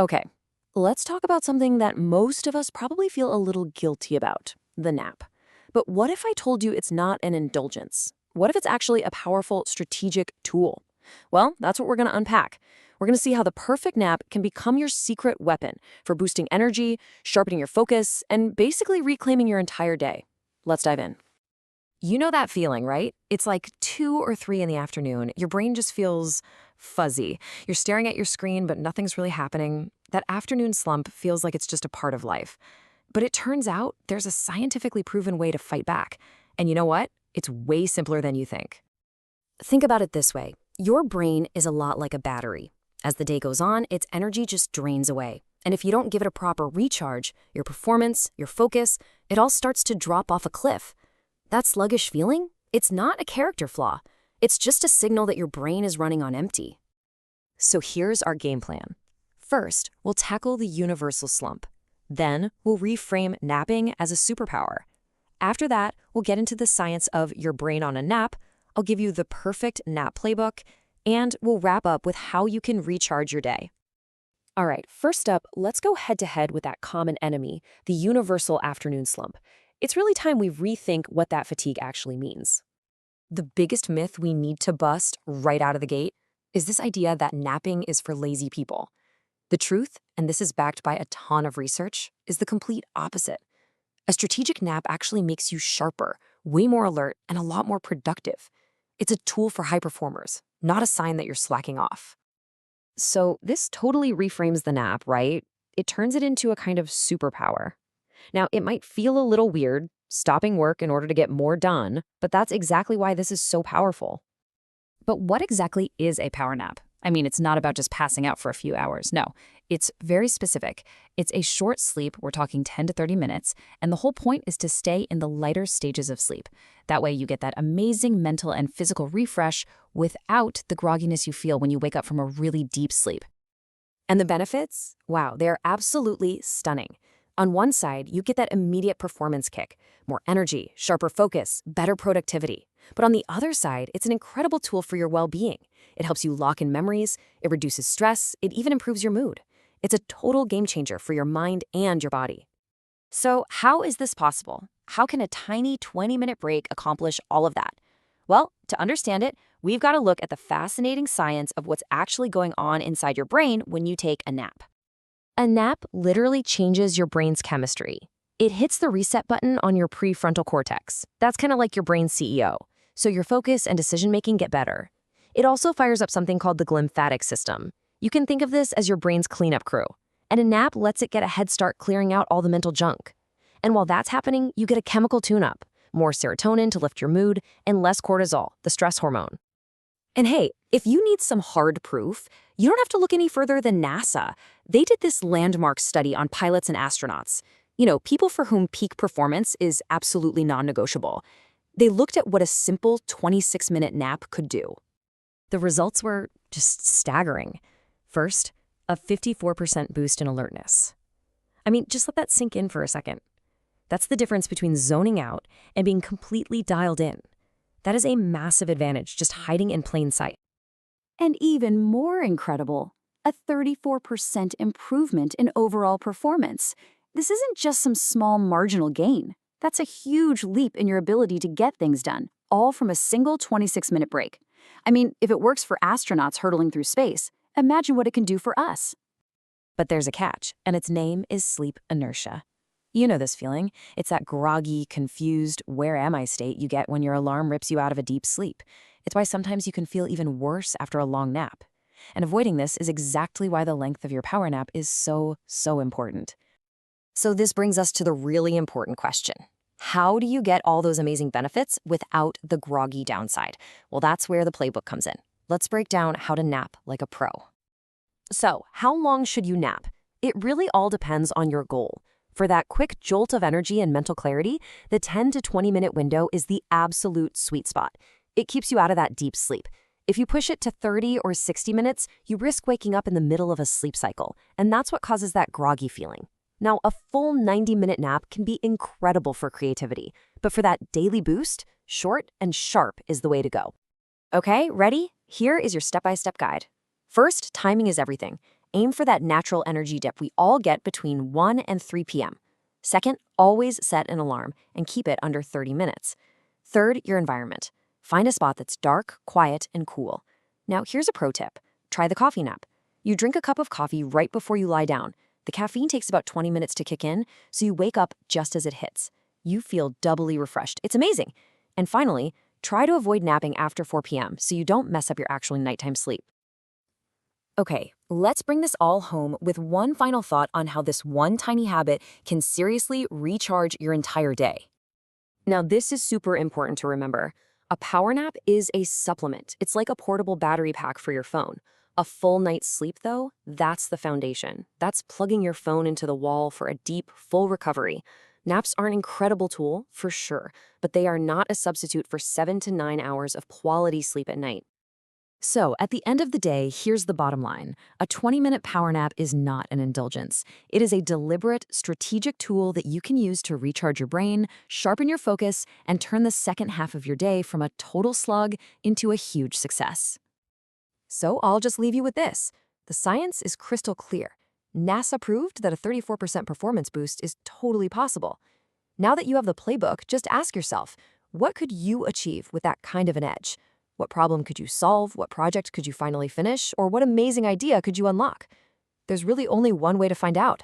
Okay, let's talk about something that most of us probably feel a little guilty about, the nap. But what if I told you it's not an indulgence? What if it's actually a powerful strategic tool? Well, that's what we're going to unpack. We're going to see how the perfect nap can become your secret weapon for boosting energy, sharpening your focus, and basically reclaiming your entire day. Let's dive in. You know that feeling, right? It's like 2 or 3 in the afternoon. Your brain just feels fuzzy. You're staring at your screen, but nothing's really happening. That afternoon slump feels like it's just a part of life. But it turns out there's a scientifically proven way to fight back. And you know what? It's way simpler than you think. Think about it this way. Your brain is a lot like a battery. As the day goes on, its energy just drains away. And if you don't give it a proper recharge, your performance, your focus, it all starts to drop off a cliff. That sluggish feeling? It's not a character flaw. It's just a signal that your brain is running on empty. So here's our game plan. First, we'll tackle the universal slump. Then, we'll reframe napping as a superpower. After that, we'll get into the science of your brain on a nap. I'll give you the perfect nap playbook, and we'll wrap up with how you can recharge your day. All right, first up, let's go head-to-head with that common enemy, the universal afternoon slump. It's really time we rethink what that fatigue actually means. The biggest myth we need to bust right out of the gate is this idea that napping is for lazy people. The truth, and this is backed by a ton of research, is the complete opposite. A strategic nap actually makes you sharper, way more alert, and a lot more productive. It's a tool for high performers, not a sign that you're slacking off. So this totally reframes the nap, right? It turns it into a kind of superpower. Now, it might feel a little weird, stopping work in order to get more done, but that's exactly why this is so powerful. But what exactly is a power nap? I mean, it's not about just passing out for a few hours. No, it's very specific. It's a short sleep, we're talking 10 to 30 minutes, and the whole point is to stay in the lighter stages of sleep. That way you get that amazing mental and physical refresh without the grogginess you feel when you wake up from a really deep sleep. And the benefits? Wow, they are absolutely stunning. On one side, you get that immediate performance kick, more energy, sharper focus, better productivity. But on the other side, it's an incredible tool for your well-being. It helps you lock in memories, it reduces stress, it even improves your mood. It's a total game changer for your mind and your body. So how is this possible? How can a tiny 20-minute break accomplish all of that? Well, to understand it, we've got to look at the fascinating science of what's actually going on inside your brain when you take a nap. A nap literally changes your brain's chemistry. It hits the reset button on your prefrontal cortex. That's kind of like your brain's CEO. So your focus and decision-making get better. It also fires up something called the glymphatic system. You can think of this as your brain's cleanup crew. And a nap lets it get a head start clearing out all the mental junk. And while that's happening, you get a chemical tune-up, more serotonin to lift your mood, and less cortisol, the stress hormone. And hey, if you need some hard proof, you don't have to look any further than NASA. They did this landmark study on pilots and astronauts. You know, people for whom peak performance is absolutely non-negotiable. They looked at what a simple 26-minute nap could do. The results were just staggering. First, a 54% boost in alertness. I mean, just let that sink in for a second. That's the difference between zoning out and being completely dialed in. That is a massive advantage just hiding in plain sight. And even more incredible, a 34% improvement in overall performance. This isn't just some small marginal gain. That's a huge leap in your ability to get things done, all from a single 26-minute break. I mean, if it works for astronauts hurtling through space, imagine what it can do for us. But there's a catch, and its name is sleep inertia. You know this feeling. It's that groggy, confused, where am I state you get when your alarm rips you out of a deep sleep. It's why sometimes you can feel even worse after a long nap. And avoiding this is exactly why the length of your power nap is so important. So this brings us to the really important question. How do you get all those amazing benefits without the groggy downside? Well, that's where the playbook comes in. Let's break down how to nap like a pro. So, how long should you nap? It really all depends on your goal. For that quick jolt of energy and mental clarity, the 10 to 20-minute window is the absolute sweet spot. It keeps you out of that deep sleep. If you push it to 30 or 60 minutes, you risk waking up in the middle of a sleep cycle, and that's what causes that groggy feeling. Now, a full 90-minute nap can be incredible for creativity, but for that daily boost, short and sharp is the way to go. Okay, ready? Here is your step-by-step guide. First, timing is everything. Aim for that natural energy dip we all get between 1 and 3 p.m. Second, always set an alarm and keep it under 30 minutes. Third, your environment. Find a spot that's dark, quiet, and cool. Now, here's a pro tip. Try the coffee nap. You drink a cup of coffee right before you lie down. The caffeine takes about 20 minutes to kick in, so you wake up just as it hits. You feel doubly refreshed. It's amazing. And finally, try to avoid napping after 4 p.m. so you don't mess up your actual nighttime sleep. Okay, let's bring this all home with one final thought on how this one tiny habit can seriously recharge your entire day. Now, this is super important to remember. A power nap is a supplement. It's like a portable battery pack for your phone. A full night's sleep, though, that's the foundation. That's plugging your phone into the wall for a deep, full recovery. Naps are an incredible tool, for sure, but they are not a substitute for 7 to 9 hours of quality sleep at night. So, at the end of the day, here's the bottom line. A 20-minute power nap is not an indulgence. It is a deliberate, strategic tool that you can use to recharge your brain, sharpen your focus, and turn the second half of your day from a total slug into a huge success. So, I'll just leave you with this. The science is crystal clear. NASA proved that a 34% performance boost is totally possible. Now that you have the playbook, just ask yourself, what could you achieve with that kind of an edge? What problem could you solve? What project could you finally finish? Or what amazing idea could you unlock? There's really only one way to find out.